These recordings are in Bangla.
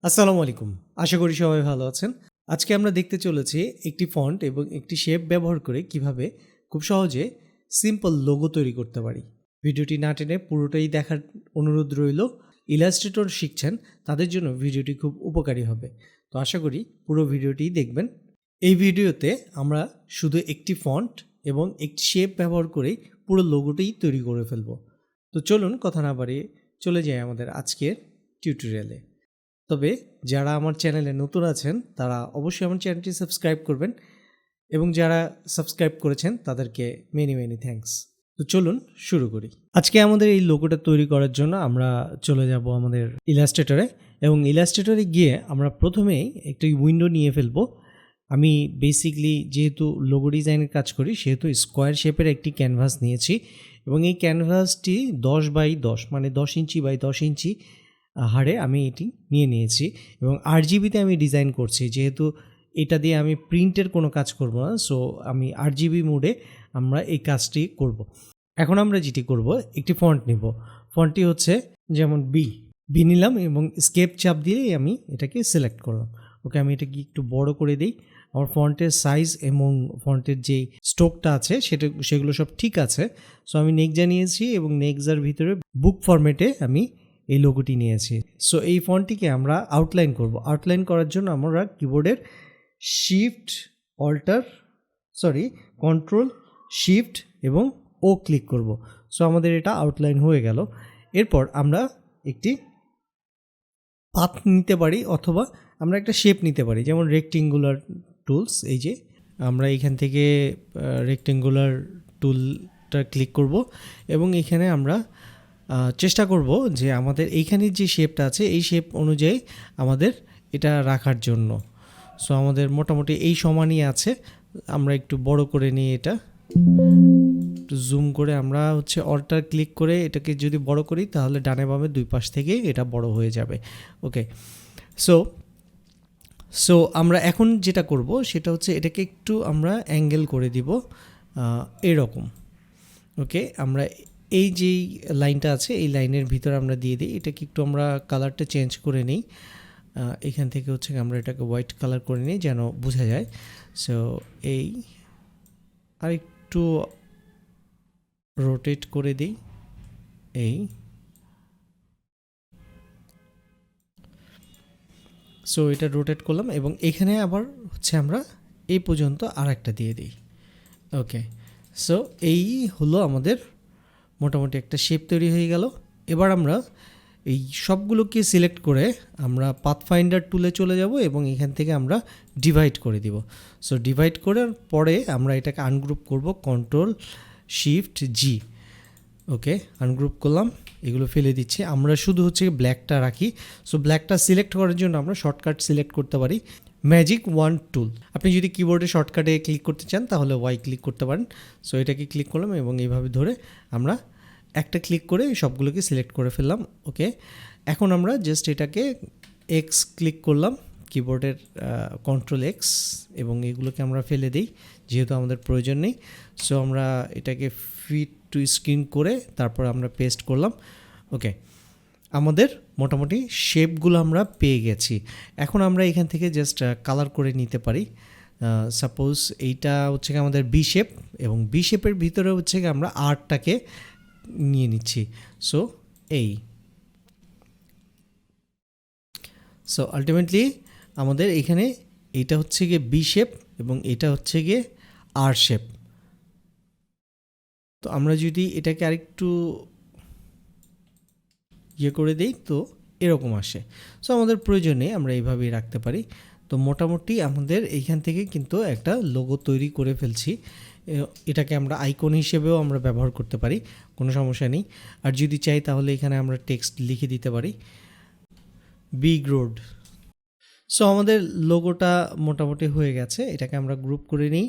আসসালামু আলাইকুম। আশা করি সবাই ভালো আছেন। আজকে আমরা দেখতে চলেছি একটি ফন্ট এবং একটি শেপ ব্যবহার করে কিভাবে খুব সহজে সিম্পল লোগো তৈরি করতে পারি। ভিডিওটি না টেনে পুরোটাই দেখার অনুরোধ রইল। ইলাস্ট্রেটর শিখছেন তাদের জন্য ভিডিওটি খুব উপকারী হবে। তো আশা করি পুরো ভিডিওটি দেখবেন। এই ভিডিওতে আমরা শুধু একটি ফন্ট এবং একটি শেপ ব্যবহার করেই পুরো লোগোটাই তৈরি করে ফেলব। তো চলুন কথা না বাড়িয়ে চলে যাই আমাদের আজকের টিউটোরিয়ালে। তবে যারা আমার চ্যানেলে নতুন আছেন তারা অবশ্যই আমার চ্যানেলটি সাবস্ক্রাইব করবেন এবং যারা সাবস্ক্রাইব করেছেন তাদেরকে মেনি থ্যাঙ্কস। তো চলুন শুরু করি। আজকে আমাদের এই লোগোটা তৈরি করার জন্য আমরা চলে যাব আমাদের ইলাস্ট্রেটরে এবং ইলাস্ট্রেটরে গিয়ে আমরা প্রথমেই একটি উইন্ডো নিয়ে ফেলবো। আমি বেসিকলি যেহেতু লোগো ডিজাইনের কাজ করি সেহেতু স্কোয়ার শেপের একটি ক্যানভাস নিয়েছি এবং এই ক্যানভাসটি 10x10 মানে 10 ইঞ্চি বাই 10 ইঞ্চি হারে আমি এটি নিয়েছি এবং RGBতে আমি ডিজাইন করছি, যেহেতু এটা দিয়ে আমি প্রিন্টের কোনো কাজ করব না, সো আমি RGB মোডে আমরা এই কাজটি করব। এখন আমরা যেটি করব, একটি ফন্ট নিব। ফন্টটি হচ্ছে যেমন বি নিলাম এবং স্কেপ চাপ দিয়েই আমি এটাকে সিলেক্ট করলাম। ওকে, আমি এটাকে একটু বড় করে দিই। আমার ফন্টের সাইজ এবং ফন্টের যেই স্ট্রোকটা আছে সেগুলো সব ঠিক আছে। সো আমি নেক্সা নিয়েছি এবং নেক্সার ভিতরে বুক ফরম্যাটে আমি এই লোগোটি নিয়েছি। সো এই ফন্টটিকে আমরা আউটলাইন করব। আউটলাইন করার জন্য আমরা কিবোর্ডের কন্ট্রোল শিফট এবং ও ক্লিক করব। সো আমাদের এটা আউটলাইন হয়ে গেল। এরপর আমরা একটি পাথ নিতে পারি অথবা আমরা একটা শেপ নিতে পারি, যেমন রেক্টেঙ্গুলার টুলস। এই যে আমরা এখান থেকে রেক্টেঙ্গুলার টুলটা ক্লিক করব এবং এখানে আমরা চেষ্টা করব যে আমাদের এইখানের যে শেপটা আছে এই শেপ অনুযায়ী আমাদের এটা রাখার জন্য। সো আমাদের মোটামুটি এই সমানই আছে। আমরা একটু বড় করে নিই, এটা একটু জুম করে আমরা অল্টার ক্লিক করে এটাকে যদি বড় করি তাহলে ডানে বামে দুই পাশ থেকে এটা বড় হয়ে যাবে। ওকে, সো আমরা এখন যেটা করব সেটা হচ্ছে এটাকে একটু আমরা অ্যাঙ্গেল করে দিব এরকম। ওকে, আমরা এই যেই লাইনটা আছে এই লাইনের ভিতরে আমরা দিয়ে দিই। এটাকে একটু আমরা কালারটা চেঞ্জ করে নিই। এখান থেকে আমরা এটাকে হোয়াইট কালার করে নিই যেন বোঝা যায়। সো এই আর একটু রোটেট করে দিই। সো এটা রোটেট করলাম এবং এখানে আবার আমরা এই পর্যন্ত আর একটা দিয়ে দিই। ওকে, সো এই হলো আমাদের মোটামুটি একটা শেপ তৈরি হয়ে গেল। এবার আমরা এই সবগুলোকে সিলেক্ট করে আমরা পাথফাইন্ডার টুলে চলে যাব এবং এখান থেকে আমরা ডিভাইড করে দিব। সো ডিভাইড করার পরে আমরা এটাকে আনগ্রুপ করব, কন্ট্রোল শিফট জি। ওকে, আনগ্রুপ করলাম, এগুলো ফেলে দিচ্ছি। আমরা শুধু ব্ল্যাকটা রাখি। সো ব্ল্যাকটা সিলেক্ট করার জন্য আমরা শর্টকাট সিলেক্ট করতে পারি ম্যাজিক ওয়ান টুল। আপনি যদি কিবোর্ডে শর্টকাটে ক্লিক করতে চান তাহলে ওয়াই ক্লিক করতে পারেন। সো এটাকে ক্লিক করলাম এবং এইভাবে ধরে আমরা একটা ক্লিক করে সবগুলোকে সিলেক্ট করে ফেললাম। ওকে, এখন আমরা জাস্ট এটাকে এক্স ক্লিক করলাম, কিবোর্ডের কন্ট্রোল এক্স, এবং এগুলোকে আমরা ফেলে দিই যেহেতু আমাদের প্রয়োজন নেই। সো আমরা এটাকে ফিট টু স্ক্রিন করে তারপর আমরা পেস্ট করলাম। ওকে, আমাদের মোটামুটি শেপগুলো আমরা পেয়ে গেছি। এখন আমরা এখান থেকে জাস্ট কালার করে নিতে পারি। সাপোজ এইটা আমাদের বি শেপ এবং বি শেপের ভিতরে আমরা আর্টটাকে নিয়ে নিচ্ছি। সো আলটিমেটলি আমাদের এখানে এইটা গিয়ে বি শেপ এবং এটা গিয়ে আর শেপ। তো আমরা যদি এটাকে আরেকটু করে দিই তো এরকম আসে। সো আমাদের প্রয়োজনে আমরা এইভাবেই রাখতে পারি। তো মোটামুটি আমাদের এইখান থেকে কিন্তু একটা লোগো তৈরি করে ফেলছি। এটাকে আমরা আইকন হিসেবেও আমরা ব্যবহার করতে পারি, কোনো সমস্যা নেই। আর যদি চাই তাহলে এখানে আমরা টেক্সট লিখে দিতে পারি বিগ রোড। সো আমাদের লোগোটা মোটামুটি হয়ে গেছে। এটাকে আমরা গ্রুপ করে নিই।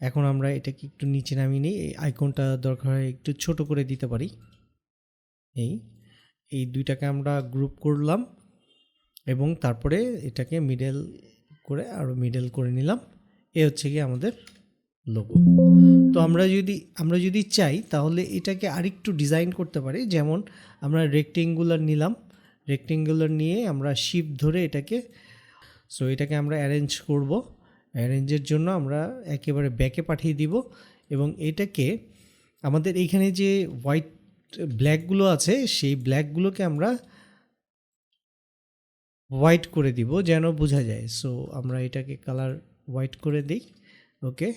এখন আমরা এটাকে একটু নিচে নামিয়ে নিই। এই আইকনটা দরকার হয় একটু ছোট করে দিতে পারি। এই দুইটাকে আমরা গ্রুপ করলাম এবং তারপরে এটাকে মিডল করে আরও মিডল করে নিলাম। এ গিয়ে আমাদের লোগো। তো আমরা যদি চাই তাহলে এটাকে আরেকটু ডিজাইন করতে পারি। যেমন আমরা রেক্টেঙ্গুলার নিলাম, রেক্টেঙ্গুলার নিয়ে আমরা শিফট ধরে এটাকে এটাকে আমরা অ্যারেঞ্জ করব। অ্যারেঞ্জের জন্য আমরা একেবারে ব্যাকে পাঠিয়ে দিব এবং এটাকে আমাদের এইখানে যে হোয়াইট ব্ল্যাকগুলো আছে সেই ব্ল্যাকগুলোকে আমরা হোয়াইট করে দিব যেন বোঝা যায়। সো আমরা এটাকে কালার হোয়াইট করে দিই। ওকে,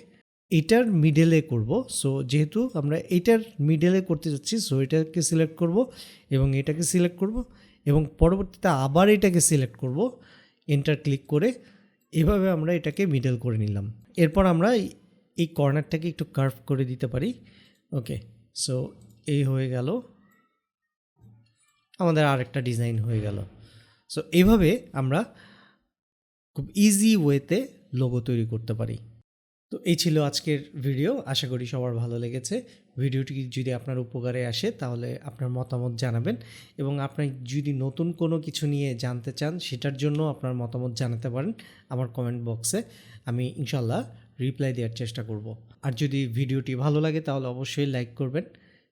এটার মিডলে করব। সো যেহেতু আমরা এটার মিডলে করতে যাচ্ছি, সো এটাকে সিলেক্ট করব এবং এটাকে সিলেক্ট করব এবং পরবর্তীতে আবার এটাকে সিলেক্ট করব এন্টার ক্লিক করে। এভাবে আমরা এটাকে মিডল করে নিলাম। এরপর আমরা এই কর্নারটাকে একটু কার্ভ করে দিতে পারি। ওকে, সো এই হয়ে গেল, আমাদের আরেকটা ডিজাইন হয়ে গেল। সো এইভাবে আমরা খুব ইজি ওয়েতে লোগো তৈরি করতে পারি। তো এই ছিল আজকের ভিডিও, আশা করি সবার ভালো লেগেছে। ভিডিওটি যদি আপনার উপকারে আসে তাহলে আপনার মতামত জানাবেন এবং আপনি যদি নতুন কোনো কিছু নিয়ে জানতে চান সেটার জন্য আপনার মতামত জানাতে পারেন আমার কমেন্ট বক্সে। আমি ইনশাল্লাহ রিপ্লাই দেওয়ার চেষ্টা করব। আর যদি ভিডিওটি ভালো লাগে তাহলে অবশ্যই লাইক করবেন,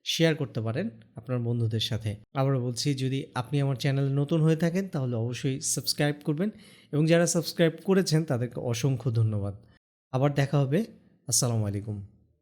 শেয়ার করতে পারেন আপনার বন্ধুদের সাথে। আবারও বলছি, যদি আপনি আমার চ্যানেলে নতুন হয়ে থাকেন তাহলে অবশ্যই সাবস্ক্রাইব করবেন এবং যারা সাবস্ক্রাইব করেছেন তাদেরকে অসংখ্য ধন্যবাদ। আবার দেখা হবে। আসসালামু আলাইকুম।